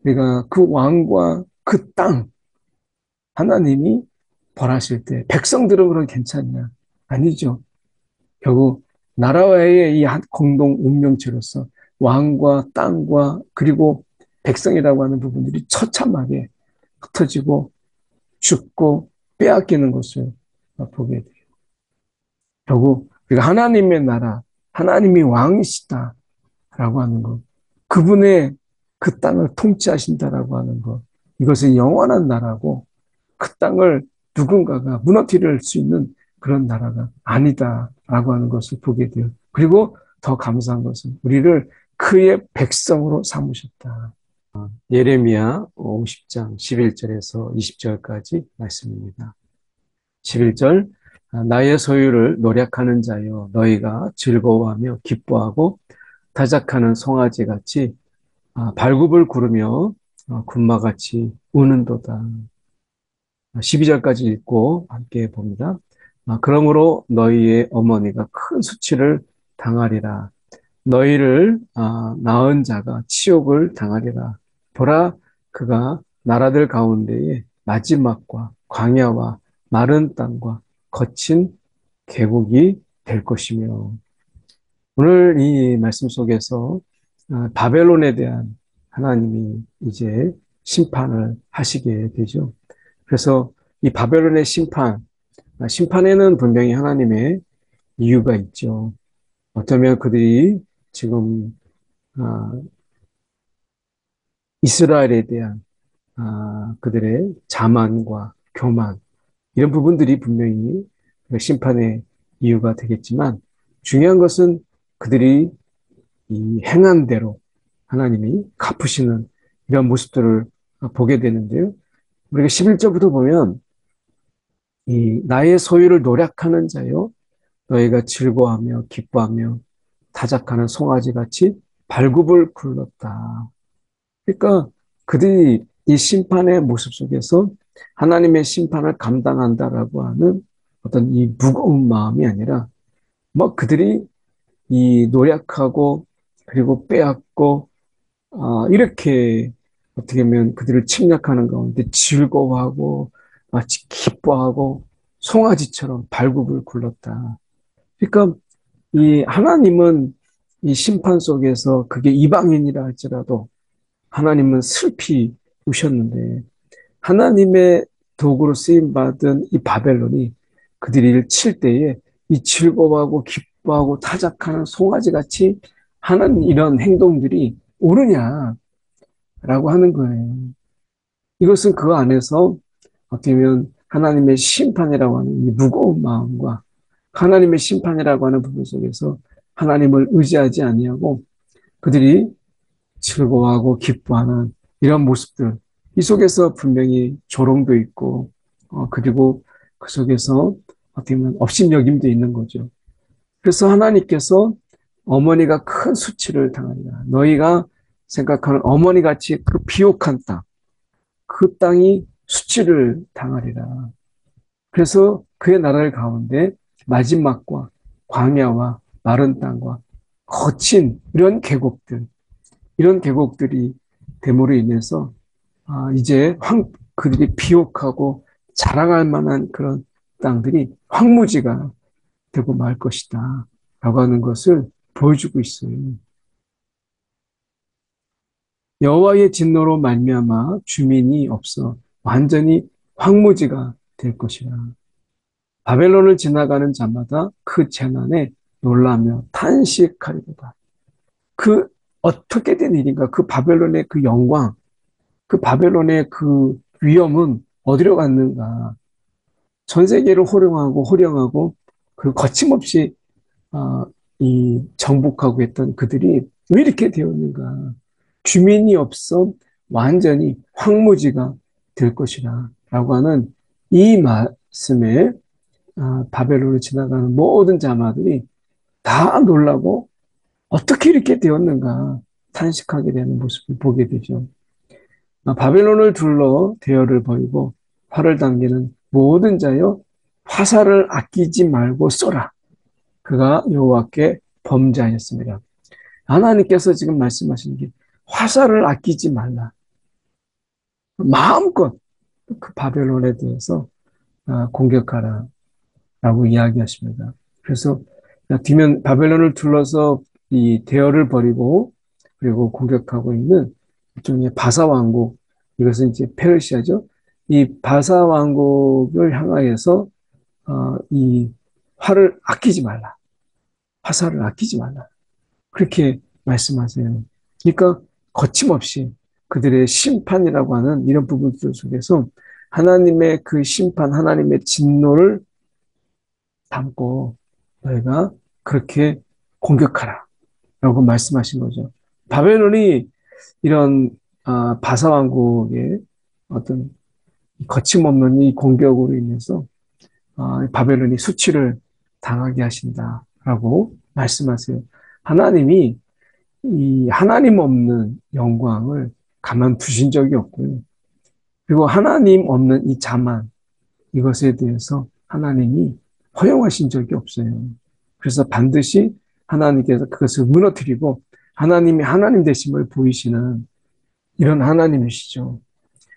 우리가 그 왕과 그 땅, 하나님이 벌하실 때 백성들은 그럼 괜찮냐? 아니죠. 결국 나라와의 이 한 공동 운명체로서 왕과 땅과 그리고 백성이라고 하는 부분들이 처참하게 흩어지고 죽고 빼앗기는 것을 보게 돼요. 결국 우리가 하나님의 나라, 하나님이 왕이시다라고 하는 것, 그분의 그 땅을 통치하신다라고 하는 것, 이것은 영원한 나라고 그 땅을 누군가가 무너뜨릴 수 있는 그런 나라가 아니다라고 하는 것을 보게 돼요. 그리고 더 감사한 것은 우리를 그의 백성으로 삼으셨다. 예레미야 50장 11절에서 20절까지 말씀입니다. 11절 나의 소유를 노력하는 자여 너희가 즐거워하며 기뻐하고 타작하는 송아지같이 발굽을 구르며 군마같이 우는도다. 12절까지 읽고 함께 봅니다. 그러므로 너희의 어머니가 큰 수치를 당하리라. 너희를 낳은 자가 치욕을 당하리라. 보라, 그가 나라들 가운데에 마지막과 광야와 마른 땅과 거친 계곡이 될 것이며. 오늘 이 말씀 속에서 바벨론에 대한 하나님이 이제 심판을 하시게 되죠. 그래서 이 바벨론의 심판에는 분명히 하나님의 이유가 있죠. 어쩌면 그들이 지금 아, 이스라엘에 대한 그들의 자만과 교만 이런 부분들이 분명히 그 심판의 이유가 되겠지만 중요한 것은 그들이 이 행한 대로 하나님이 갚으시는 이런 모습들을 보게 되는데요. 우리가 11절부터 보면 이 나의 소유를 노력하는 자요 너희가 즐거워하며 기뻐하며 타작하는 송아지같이 발굽을 굴렀다. 그러니까 그들이 이 심판의 모습 속에서 하나님의 심판을 감당한다라고 하는 어떤 이 무거운 마음이 아니라 뭐 그들이 이 노력하고 그리고 빼앗고 이렇게 어떻게 보면 그들을 침략하는 가운데 즐거워하고 마치 기뻐하고 송아지처럼 발굽을 굴렀다. 그러니까 이 하나님은 이 심판 속에서 그게 이방인이라 할지라도 하나님은 슬피 우셨는데 하나님의 도구로 쓰임받은 이 바벨론이 그들이 칠 때에 이 즐거워하고 기뻐하고 타작하는 송아지같이 하는 이런 행동들이 옳으냐라고 하는 거예요. 이것은 그 안에서 어떻게 보면 하나님의 심판이라고 하는 이 무거운 마음과 하나님의 심판이라고 하는 부분 속에서 하나님을 의지하지 아니하고 그들이 즐거워하고 기뻐하는 이런 모습들, 이 속에서 분명히 조롱도 있고, 그리고 그 속에서 어떻게 보면 업신여김도 있는 거죠. 그래서 하나님께서 어머니가 큰 수치를 당하리라. 너희가 생각하는 어머니같이 그 비옥한 땅, 그 땅이 수치를 당하리라. 그래서 그의 나라를 가운데 마지막과 광야와 마른 땅과 거친 이런 계곡들, 이런 계곡들이 됨으로 인해서 이제 그들이 비옥하고 자랑할 만한 그런 땅들이 황무지가 되고 말 것이다 라고 하는 것을 보여주고 있어요. 여호와의 진노로 말미암아 주민이 없어 완전히 황무지가 될 것이라. 바벨론을 지나가는 자마다 그 재난에 놀라며 탄식하리로다. 그 어떻게 된 일인가? 그 바벨론의 그 영광, 그 바벨론의 그 위엄은 어디로 갔는가? 전 세계를 호령하고 그 거침없이 이 정복하고 했던 그들이 왜 이렇게 되었는가? 주민이 없어 완전히 황무지가 될 것이라 라고 하는 이 말씀에 바벨론을 지나가는 모든 자마들이 다 놀라고 어떻게 이렇게 되었는가 탄식하게 되는 모습을 보게 되죠. 바벨론을 둘러 대열을 벌이고 활을 당기는 모든 자여 화살을 아끼지 말고 쏘라. 그가 여호와께 범죄하였습니다. 하나님께서 지금 말씀하시는 게 화살을 아끼지 말라. 마음껏 그 바벨론에 대해서 공격하라라고 이야기하십니다. 그래서 뒤면 바벨론을 둘러서 이 대열을 벌이고 그리고 공격하고 있는 일종의 바사 왕국, 이것은 이제 페르시아죠. 이 바사 왕국을 향하여서 이 화를 아끼지 말라, 화살을 아끼지 말라, 그렇게 말씀하세요. 그러니까 거침없이 그들의 심판이라고 하는 이런 부분들 속에서 하나님의 그 심판, 하나님의 진노를 담고 너희가 그렇게 공격하라 라고 말씀하신 거죠. 바벨론이 이런 바사왕국의 어떤 거침없는 이 공격으로 인해서 바벨론이 수치를 당하게 하신다라고 말씀하세요. 하나님이 이 하나님 없는 영광을 가만두신 적이 없고요. 그리고 하나님 없는 이 자만, 이것에 대해서 하나님이 허용하신 적이 없어요. 그래서 반드시 하나님께서 그것을 무너뜨리고 하나님이 하나님 되심을 보이시는 이런 하나님이시죠.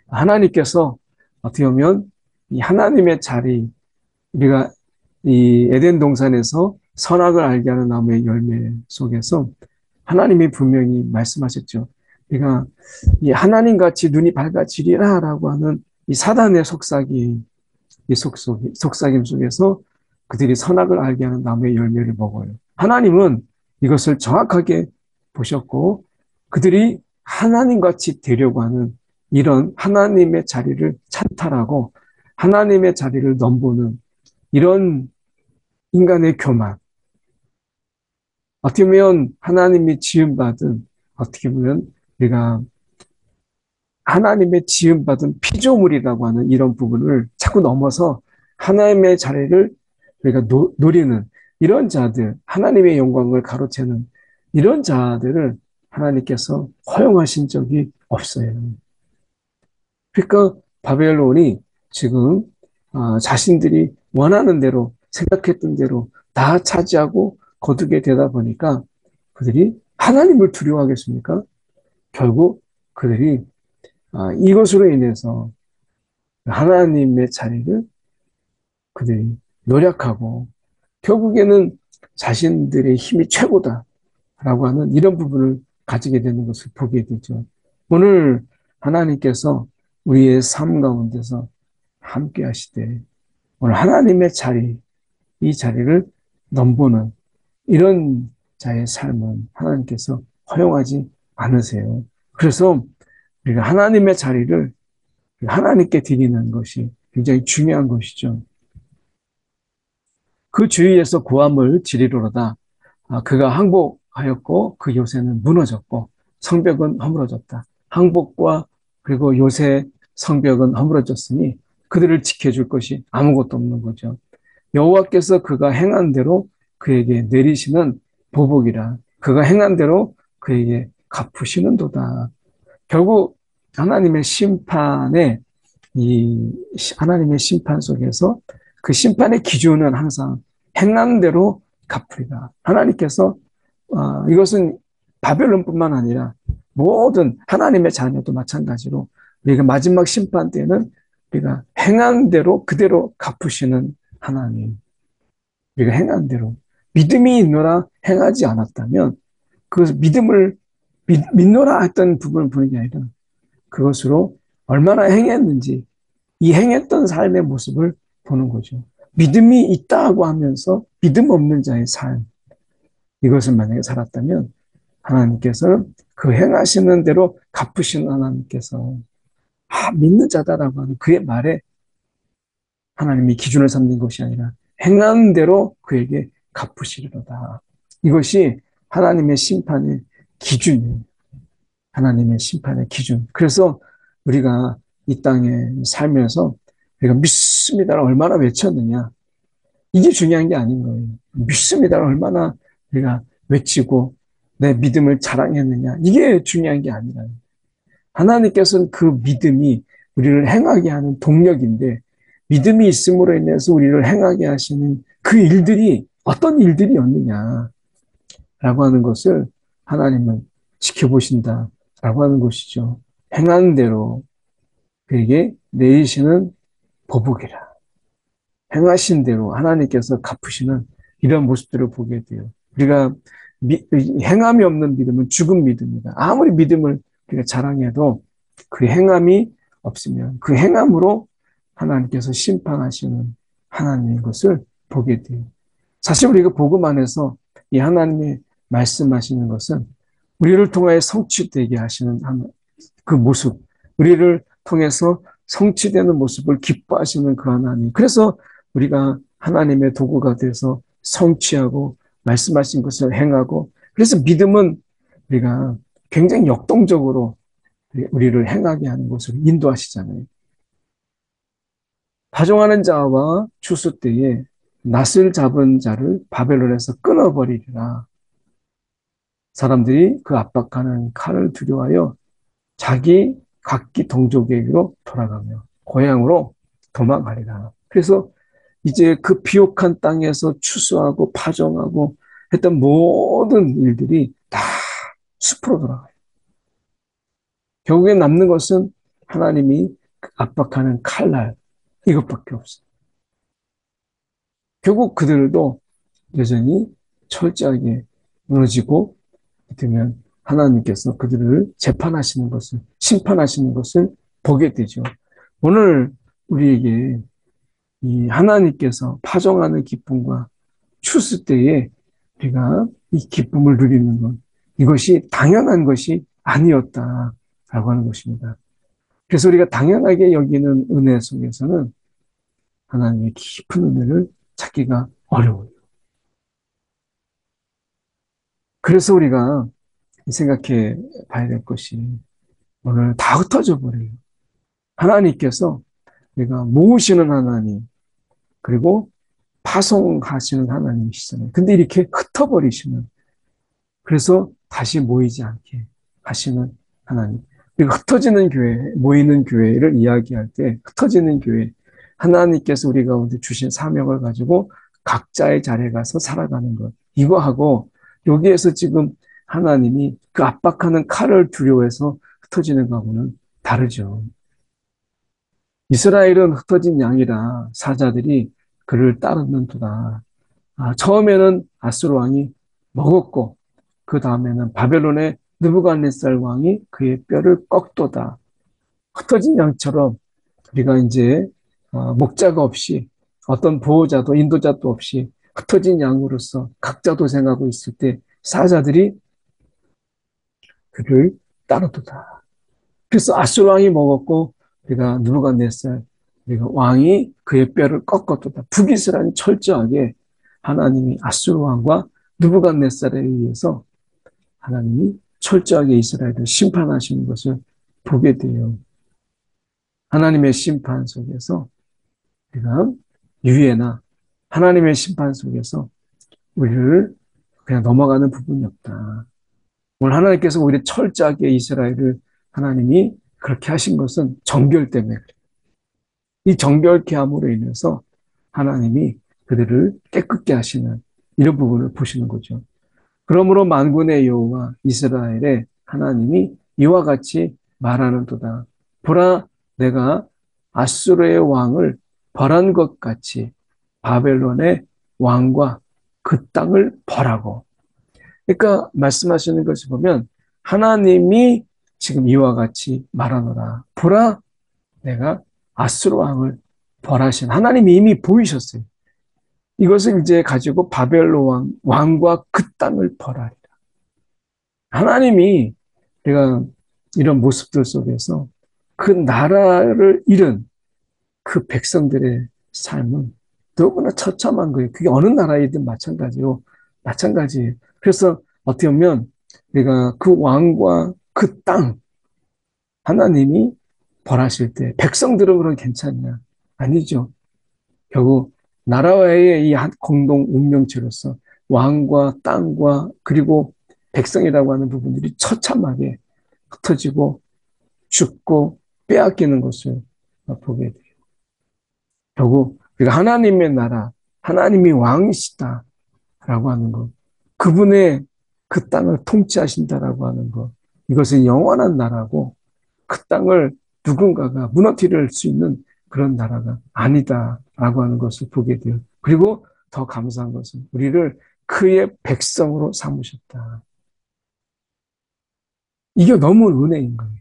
하나님께서 어떻게 보면 이 하나님의 자리, 우리가 이 에덴 동산에서 선악을 알게 하는 나무의 열매 속에서 하나님이 분명히 말씀하셨죠. 우리가 이 하나님 같이 눈이 밝아지리라라고 하는 이 사단의 속삭임, 이 속삭임 속에서 그들이 선악을 알게 하는 나무의 열매를 먹어요. 하나님은 이것을 정확하게 보셨고 그들이 하나님같이 되려고 하는 이런 하나님의 자리를 찬탈하고 하나님의 자리를 넘보는 이런 인간의 교만, 어떻게 보면 하나님이 지음받은, 어떻게 보면 우리가 하나님의 지음받은 피조물이라고 하는 이런 부분을 자꾸 넘어서 하나님의 자리를 우리가 노리는 이런 자들, 하나님의 영광을 가로채는 이런 자들을 하나님께서 허용하신 적이 없어요. 그러니까 바벨론이 지금 자신들이 원하는 대로 생각했던 대로 다 차지하고 거두게 되다 보니까 그들이 하나님을 두려워하겠습니까? 결국 그들이 이것으로 인해서 하나님의 자리를 그들이 노력하고 결국에는 자신들의 힘이 최고다라고 하는 이런 부분을 가지게 되는 것을 보게 되죠. 오늘 하나님께서 우리의 삶 가운데서 함께 하시되 오늘 하나님의 자리, 이 자리를 넘보는 이런 자의 삶은 하나님께서 허용하지 않으세요. 그래서 우리가 하나님의 자리를 하나님께 드리는 것이 굉장히 중요한 것이죠. 그 주위에서 구함을 지리로다. 그가 항복하였고 그 요새는 무너졌고 성벽은 허물어졌다. 항복과 그리고 요새 성벽은 허물어졌으니 그들을 지켜줄 것이 아무것도 없는 거죠. 여호와께서 그가 행한 대로 그에게 내리시는 보복이라. 그가 행한 대로 그에게 갚으시는도다. 결국 하나님의 심판에 이 하나님의 심판 속에서 그 심판의 기준은 항상 행한 대로 갚으리라. 하나님께서 이것은 바벨론뿐만 아니라 모든 하나님의 자녀도 마찬가지로 우리가 마지막 심판 때는 우리가 행한 대로 그대로 갚으시는 하나님. 우리가 행한 대로 믿음이 있노라 행하지 않았다면 그 믿음을 믿노라 했던 부분을 보는 게 아니라 그것으로 얼마나 행했는지 이 행했던 삶의 모습을 보는 거죠. 믿음이 있다고 하면서 믿음 없는 자의 삶, 이것을 만약에 살았다면 하나님께서는 그 행하시는 대로 갚으시는 하나님께서 믿는 자다라고 하는 그의 말에 하나님이 기준을 삼는 것이 아니라 행한 대로 그에게 갚으시리로다. 이것이 하나님의 심판의 기준이에요. 하나님의 심판의 기준. 그래서 우리가 이 땅에 살면서 우리가 믿습니다를 얼마나 외쳤느냐. 이게 중요한 게 아닌 거예요. 믿습니다를 얼마나 우리가 외치고 내 믿음을 자랑했느냐. 이게 중요한 게 아니라 하나님께서는 그 믿음이 우리를 행하게 하는 동력인데 믿음이 있음으로 인해서 우리를 행하게 하시는 그 일들이 어떤 일들이었느냐라고 하는 것을 하나님은 지켜보신다라고 하는 것이죠. 행하는 대로 그에게 내리시는 보복이라. 행하신 대로 하나님께서 갚으시는 이런 모습들을 보게 돼요. 우리가 행함이 없는 믿음은 죽은 믿음이다. 아무리 믿음을 우리가 자랑해도 그 행함이 없으면 그 행함으로 하나님께서 심판하시는 하나님의 것을 보게 돼요. 사실 우리가 복음 안에서 이 하나님의 말씀하시는 것은 우리를 통하여 성취되게 하시는 그 모습, 우리를 통해서 성취되는 모습을 기뻐하시는 그 하나님. 그래서 우리가 하나님의 도구가 돼서 성취하고 말씀하신 것을 행하고, 그래서 믿음은 우리가 굉장히 역동적으로 우리를 행하게 하는 것을 인도하시잖아요. 파종하는 자와 추수 때에 낫을 잡은 자를 바벨론에서 끊어버리리라. 사람들이 그 압박하는 칼을 두려워하여 자기 각기 동족에게로 돌아가며 고향으로 도망가리라. 그래서 이제 그 비옥한 땅에서 추수하고 파종하고 했던 모든 일들이 다 숲으로 돌아가요. 결국에 남는 것은 하나님이 압박하는 칼날 이것밖에 없어요. 결국 그들도 여전히 철저하게 무너지고 되면 하나님께서 그들을 재판하시는 것을, 심판하시는 것을 보게 되죠. 오늘 우리에게 이 하나님께서 파종하는 기쁨과 추수 때에 우리가 이 기쁨을 누리는 것, 이것이 당연한 것이 아니었다라고 하는 것입니다. 그래서 우리가 당연하게 여기는 은혜 속에서는 하나님의 깊은 은혜를 찾기가 어려워요. 그래서 우리가 생각해 봐야 될 것이 오늘 다 흩어져 버려요. 하나님께서 우리가 모으시는 하나님, 그리고 파송하시는 하나님이시잖아요. 근데 이렇게 흩어버리시는, 그래서 다시 모이지 않게 하시는 하나님. 그리고 흩어지는 교회, 모이는 교회를 이야기할 때 흩어지는 교회, 하나님께서 우리 가운데 주신 사명을 가지고 각자의 자리에 가서 살아가는 것. 이거하고 여기에서 지금 하나님이 그 압박하는 칼을 두려워해서 흩어지는 거하고는 다르죠. 이스라엘은 흩어진 양이라 사자들이 그를 따르는도다. 처음에는 아수르 왕이 먹었고 그 다음에는 바벨론의 느부갓네살 왕이 그의 뼈를 꺾도다. 흩어진 양처럼 우리가 이제 목자가 없이 어떤 보호자도 인도자도 없이 흩어진 양으로서 각자 도생하고 있을 때 사자들이 그를 따르도다. 그래서 아수르 왕이 먹었고 우리가 느부갓네살 우리가 왕이 그의 뼈를 꺾었도다. 북이스라엘은 철저하게 하나님이 아수르 왕과 느부갓네살에 의해서 하나님이 철저하게 이스라엘을 심판하시는 것을 보게 돼요. 하나님의 심판 속에서 우리가 유예나 하나님의 심판 속에서 우리를 그냥 넘어가는 부분이 없다. 오늘 하나님께서 오히려 철저하게 이스라엘을 하나님이 그렇게 하신 것은 정결 때문에 그래요. 이 정결케 함으로 인해서 하나님이 그들을 깨끗게 하시는 이런 부분을 보시는 거죠. 그러므로 만군의 여호와 이스라엘의 하나님이 이와 같이 말하는도다. 보라, 내가 아수르의 왕을 벌한 것 같이 바벨론의 왕과 그 땅을 벌하고. 그러니까 말씀하시는 것을 보면 하나님이 지금 이와 같이 말하노라. 보라, 내가 아수르 왕을 벌하신 하나님이 이미 보이셨어요. 이것을 이제 가지고 바벨론 왕과 그 땅을 벌하리라. 하나님이 내가 이런 모습들 속에서 그 나라를 잃은 그 백성들의 삶은 너무나 처참한 거예요. 그게 어느 나라이든 마찬가지예요. 그래서 어떻게 보면 내가 그 왕과 그 땅, 하나님이 벌하실 때 백성들은 그럼 괜찮냐? 아니죠. 결국 나라와의 이 한 공동 운명체로서 왕과 땅과 그리고 백성이라고 하는 부분들이 처참하게 흩어지고 죽고 빼앗기는 것을 보게 돼요. 결국 우리가 하나님의 나라, 하나님이 왕이시다라고 하는 것, 그분의 그 땅을 통치하신다라고 하는 것, 이것은 영원한 나라고 그 땅을 누군가가 무너뜨릴 수 있는 그런 나라가 아니다라고 하는 것을 보게 돼요. 그리고 더 감사한 것은 우리를 그의 백성으로 삼으셨다. 이게 너무 은혜인 거예요.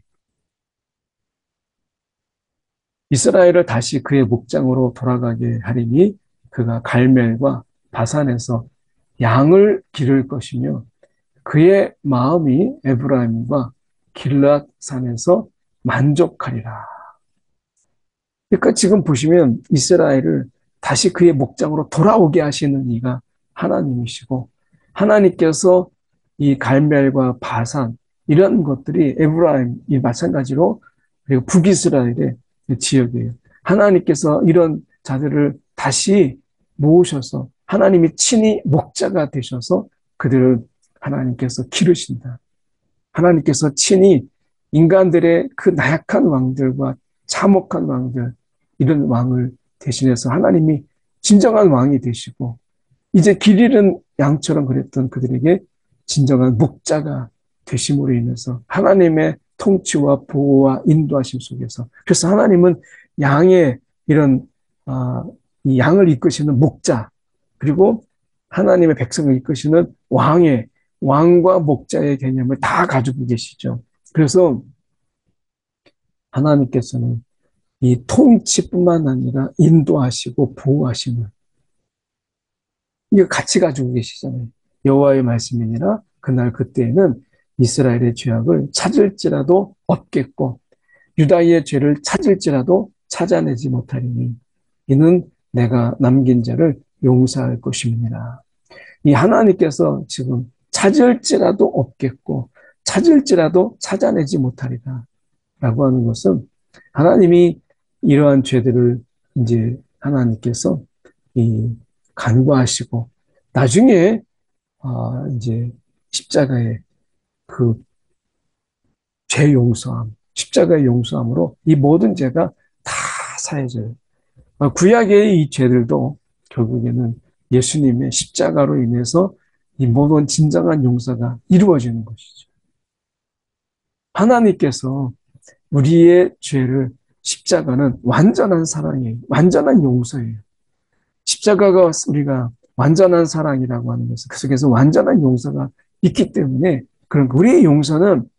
이스라엘을 다시 그의 목장으로 돌아가게 하리니 그가 갈멜과 바산에서 양을 기를 것이며 그의 마음이 에브라임과 길앗 산에서 만족하리라. 그러니까 지금 보시면 이스라엘을 다시 그의 목장으로 돌아오게 하시는 이가 하나님이시고 하나님께서 이 갈멜과 바산 이런 것들이 에브라임이 마찬가지로 그리고 북이스라엘의 지역이에요. 하나님께서 이런 자들을 다시 모으셔서 하나님이 친히 목자가 되셔서 그들을 하나님께서 기르신다. 하나님께서 친히 인간들의 그 나약한 왕들과 참혹한 왕들, 이런 왕을 대신해서 하나님이 진정한 왕이 되시고, 이제 길 잃은 양처럼 그랬던 그들에게 진정한 목자가 되심으로 인해서 하나님의 통치와 보호와 인도하심 속에서, 그래서 하나님은 양의 이런, 이 양을 이끄시는 목자, 그리고 하나님의 백성을 이끄시는 왕과 목자의 개념을 다 가지고 계시죠. 그래서 하나님께서는 이 통치뿐만 아니라 인도하시고 보호하시는 이거 같이 가지고 계시잖아요. 여호와의 말씀이니라 그날 그때에는 이스라엘의 죄악을 찾을지라도 없겠고 유다의 죄를 찾을지라도 찾아내지 못하리니 이는 내가 남긴 자를 용서할 것임이니라. 이 하나님께서 지금 찾을지라도 없겠고 찾을지라도 찾아내지 못하리라 라고 하는 것은 하나님이 이러한 죄들을 이제 하나님께서 이 간과하시고 나중에 이제 십자가의 그 죄 용서함, 십자가의 용서함으로 이 모든 죄가 다 사해져요. 구약의 이 죄들도 결국에는 예수님의 십자가로 인해서 이 모든 진정한 용서가 이루어지는 것이죠. 하나님께서 우리의 죄를 십자가는 완전한 사랑이에요. 완전한 용서예요. 십자가가 우리가 완전한 사랑이라고 하는 것은 그 속에서 완전한 용서가 있기 때문에 그런 우리의 용서는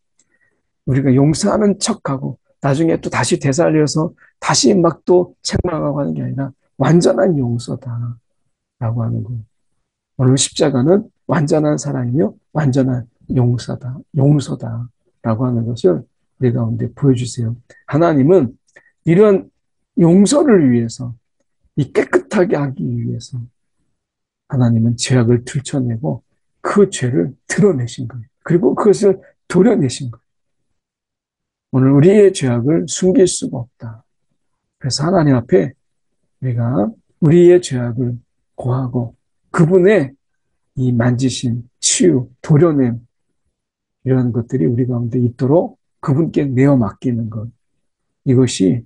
우리가 용서하는 척하고 나중에 또 다시 되살려서 다시 막 또 책망하고 하는 게 아니라 완전한 용서다라고 하는 거예요. 오늘 십자가는 완전한 사랑이며 완전한 용서다라고 하는 것을 우리 가운데 보여주세요. 하나님은 이런 용서를 위해서 이 깨끗하게 하기 위해서 하나님은 죄악을 들춰내고 그 죄를 드러내신 거예요. 그리고 그것을 도려내신 거예요. 오늘 우리의 죄악을 숨길 수가 없다. 그래서 하나님 앞에 우리가 우리의 죄악을 고하고 그분의 이 만지신 치유, 도려냄 이런 것들이 우리 가운데 있도록 그분께 내어 맡기는 것. 이것이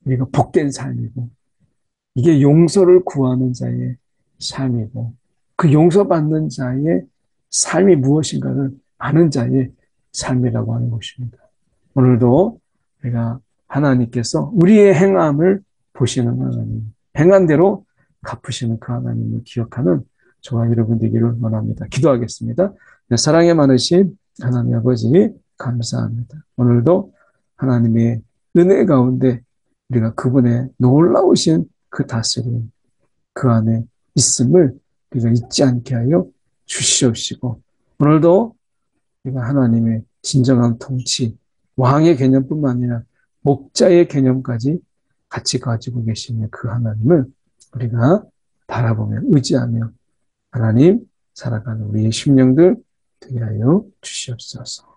우리가 복된 삶이고 이게 용서를 구하는 자의 삶이고 그 용서받는 자의 삶이 무엇인가를 아는 자의 삶이라고 하는 것입니다. 오늘도 우리가 하나님께서 우리의 행함을 보시는 하나님, 행한 대로 갚으시는 그 하나님을 기억하는 저와 여러분 되기를 원합니다. 기도하겠습니다. 사랑에 많으신 하나님 아버지 감사합니다. 오늘도 하나님의 은혜 가운데 우리가 그분의 놀라우신 그 다스림, 그 안에 있음을 우리가 잊지 않게 하여 주시옵시고 오늘도 우리가 하나님의 진정한 통치, 왕의 개념뿐만 아니라 목자의 개념까지 같이 가지고 계시는 그 하나님을 우리가 바라보며 의지하며 하나님 살아가는 우리의 심령들 되게 하여 주시옵소서.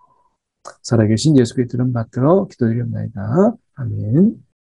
살아계신 예수 그리스도를 받들어 기도드립니다. 아멘.